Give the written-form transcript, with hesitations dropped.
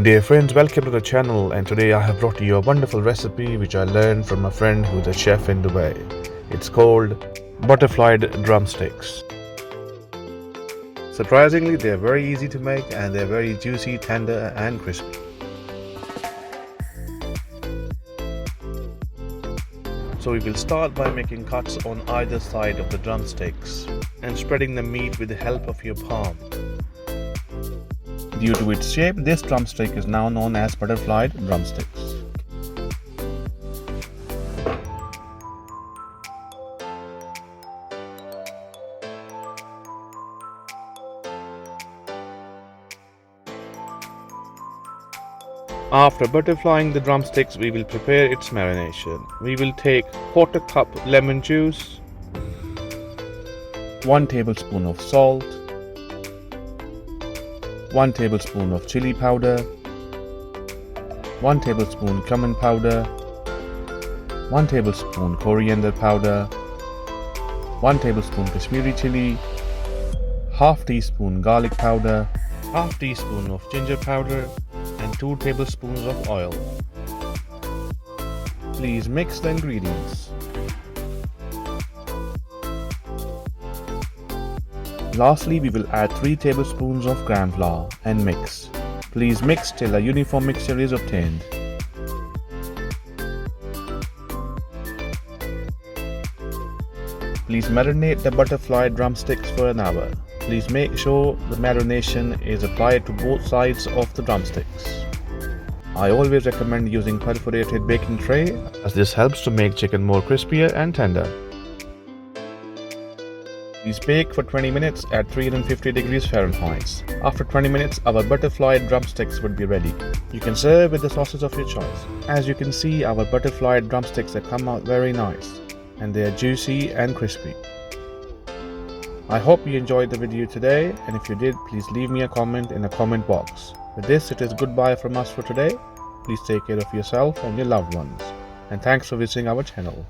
Dear friends, welcome to the channel, and today I have brought you a wonderful recipe which I learned from a friend who's a chef in Dubai. It's called Butterflied drumsticks. Surprisingly, they're very easy to make and they're very juicy, tender and crispy. So we will start by making cuts on either side of the drumsticks and spreading the meat with the help of your palm. Due to its shape, this drumstick is now known as butterflied drumsticks. After butterflying the drumsticks, we will prepare its marination. We will take 1/4 cup lemon juice, 1 tablespoon of salt, 1 tablespoon of chili powder, 1 tablespoon cumin powder, 1 tablespoon coriander powder, 1 tablespoon Kashmiri chili, half teaspoon garlic powder, half teaspoon of ginger powder, and 2 tablespoons of oil. Please mix the ingredients. Lastly, we will add 3 tablespoons of gram flour and mix. Please mix till a uniform mixture is obtained. Please marinate the butterfly drumsticks for an hour. Please make sure the marination is applied to both sides of the drumsticks. I always recommend using perforated baking tray as this helps to make chicken more crispier and tender. Please bake for 20 minutes at 350 degrees Fahrenheit. After 20 minutes, our butterfly drumsticks would be ready. You can serve with the sauces of your choice. As you can see, our butterfly drumsticks have come out very nice and they are juicy and crispy. I hope you enjoyed the video today, and if you did, please leave me a comment in the comment box. With this, it is goodbye from us for today. Please take care of yourself and your loved ones. And thanks for visiting our channel.